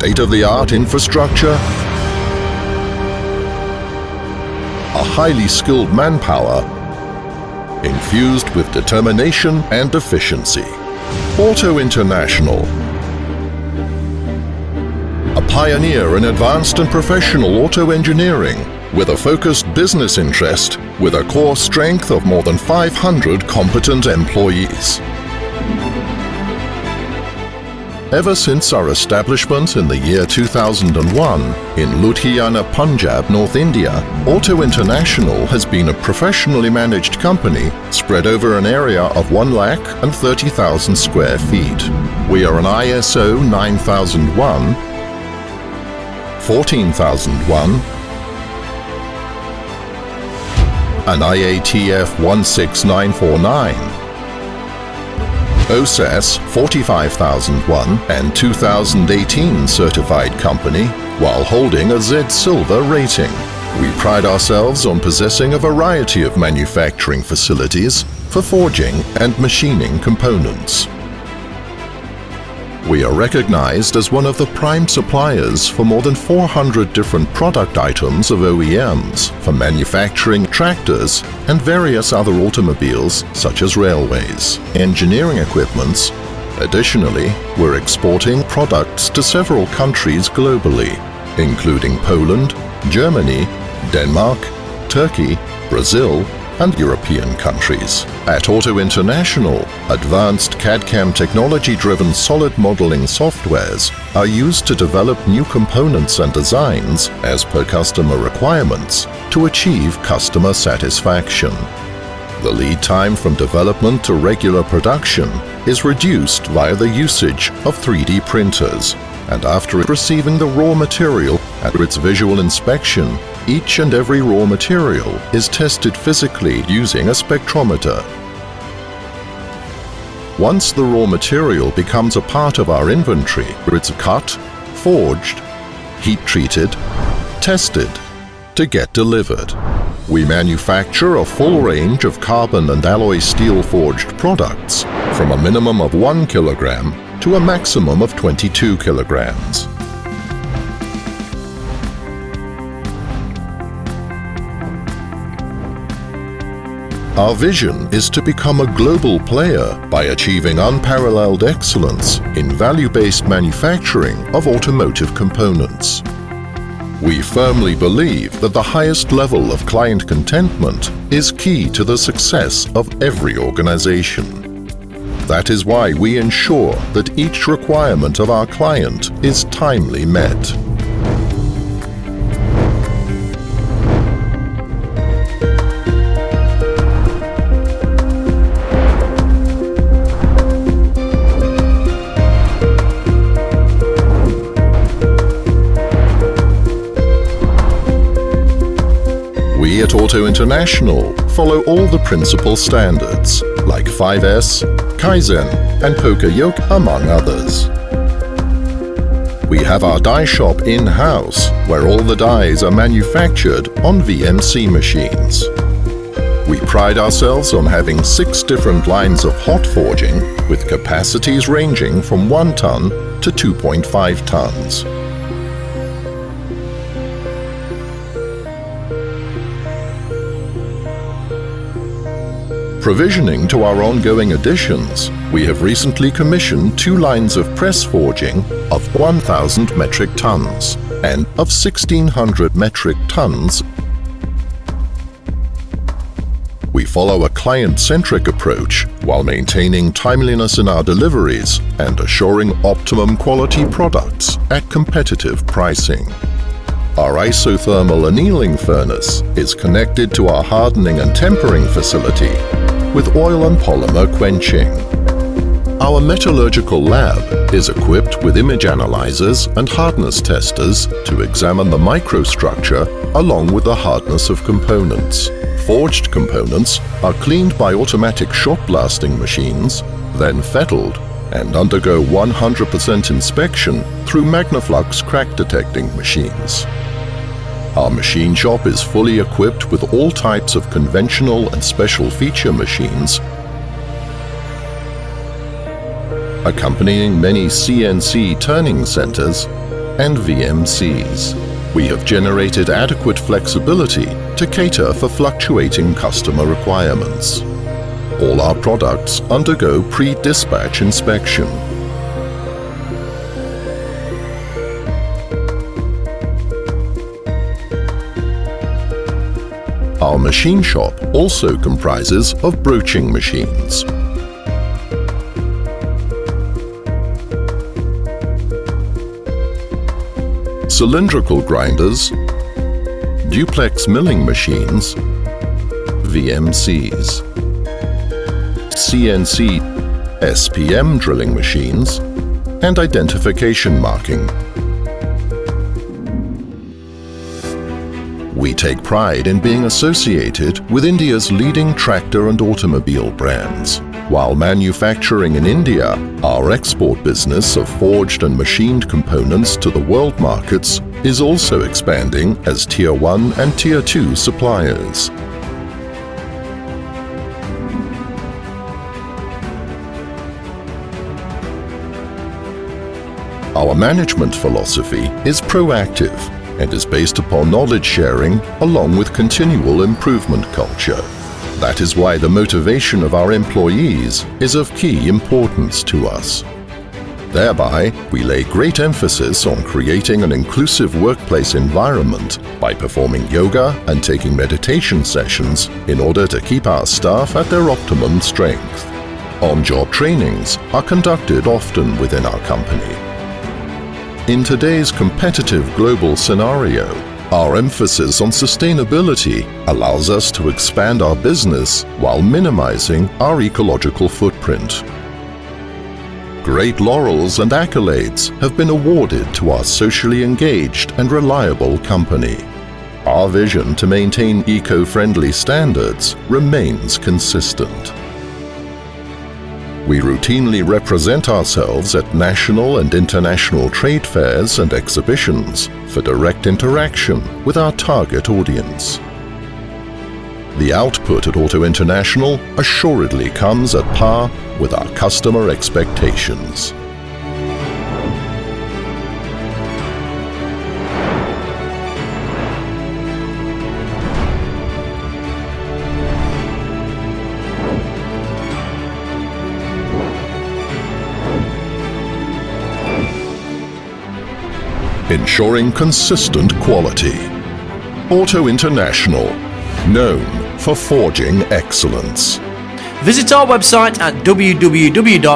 state-of-the-art infrastructure, a highly skilled manpower, infused with determination and efficiency. Auto International, a pioneer in advanced and professional auto engineering, with a focused business interest, with a core strength of more than 500 competent employees. Ever since our establishment in the year 2001 in Ludhiana, Punjab, North India, Auto International has been a professionally managed company spread over an area of 1,30,000 square feet. We are an ISO 9001, 14001, an IATF 16949, OSAS 45001 and 2018 certified company, while holding a Z Silver rating. We pride ourselves on possessing a variety of manufacturing facilities for forging and machining components. We are recognized as one of the prime suppliers for more than 400 different product items of OEMs for manufacturing tractors and various other automobiles such as railways, engineering equipments. Additionally, we're exporting products to several countries globally, including Poland, Germany, Denmark, Turkey, Brazil, and European countries. At Auto International, advanced CAD/CAM technology-driven solid modeling softwares are used to develop new components and designs as per customer requirements to achieve customer satisfaction. The lead time from development to regular production is reduced via the usage of 3D printers, and after receiving the raw material and its visual inspection, each and every raw material is tested physically using a spectrometer. Once the raw material becomes a part of our inventory, it's cut, forged, heat-treated, tested to get delivered. We manufacture a full range of carbon and alloy steel forged products from a minimum of 1 kilogram to a maximum of 22 kilograms. Our vision is to become a global player by achieving unparalleled excellence in value-based manufacturing of automotive components. We firmly believe that the highest level of client contentment is key to the success of every organization. That is why we ensure that each requirement of our client is timely met. We at Auto International follow all the principal standards, like 5S, Kaizen, and Poka-Yoke, among others. We have our die shop in-house, where all the dies are manufactured on VMC machines. We pride ourselves on having 6 different lines of hot forging, with capacities ranging from 1 ton to 2.5 tons. Provisioning to our ongoing additions, we have recently commissioned 2 lines of press forging of 1,000 metric tons and of 1,600 metric tons. We follow a client-centric approach while maintaining timeliness in our deliveries and assuring optimum quality products at competitive pricing. Our isothermal annealing furnace is connected to our hardening and tempering facility with oil and polymer quenching. Our metallurgical lab is equipped with image analyzers and hardness testers to examine the microstructure along with the hardness of components. Forged components are cleaned by automatic shot blasting machines, then fettled and undergo 100% inspection through Magnaflux crack detecting machines. Our machine shop is fully equipped with all types of conventional and special feature machines, accompanying many CNC turning centers and VMCs. We have generated adequate flexibility to cater for fluctuating customer requirements. All our products undergo pre-dispatch inspection. Our machine shop also comprises of broaching machines. Cylindrical grinders, duplex milling machines, VMCs, CNC, SPM drilling machines, and identification marking. We take pride in being associated with India's leading tractor and automobile brands. While manufacturing in India, our export business of forged and machined components to the world markets is also expanding as Tier 1 and Tier 2 suppliers. Our management philosophy is proactive and is based upon knowledge sharing along with continual improvement culture. That is why the motivation of our employees is of key importance to us. Thereby, we lay great emphasis on creating an inclusive workplace environment by performing yoga and taking meditation sessions in order to keep our staff at their optimum strength. On-job trainings are conducted often within our company. In today's competitive global scenario, our emphasis on sustainability allows us to expand our business while minimizing our ecological footprint. Great laurels and accolades have been awarded to our socially engaged and reliable company. Our vision to maintain eco-friendly standards remains consistent. We routinely represent ourselves at national and international trade fairs and exhibitions for direct interaction with our target audience. The output at Auto International assuredly comes at par with our customer expectations. Ensuring consistent quality. Auto International, known for forging excellence. Visit our website at www.aint.in.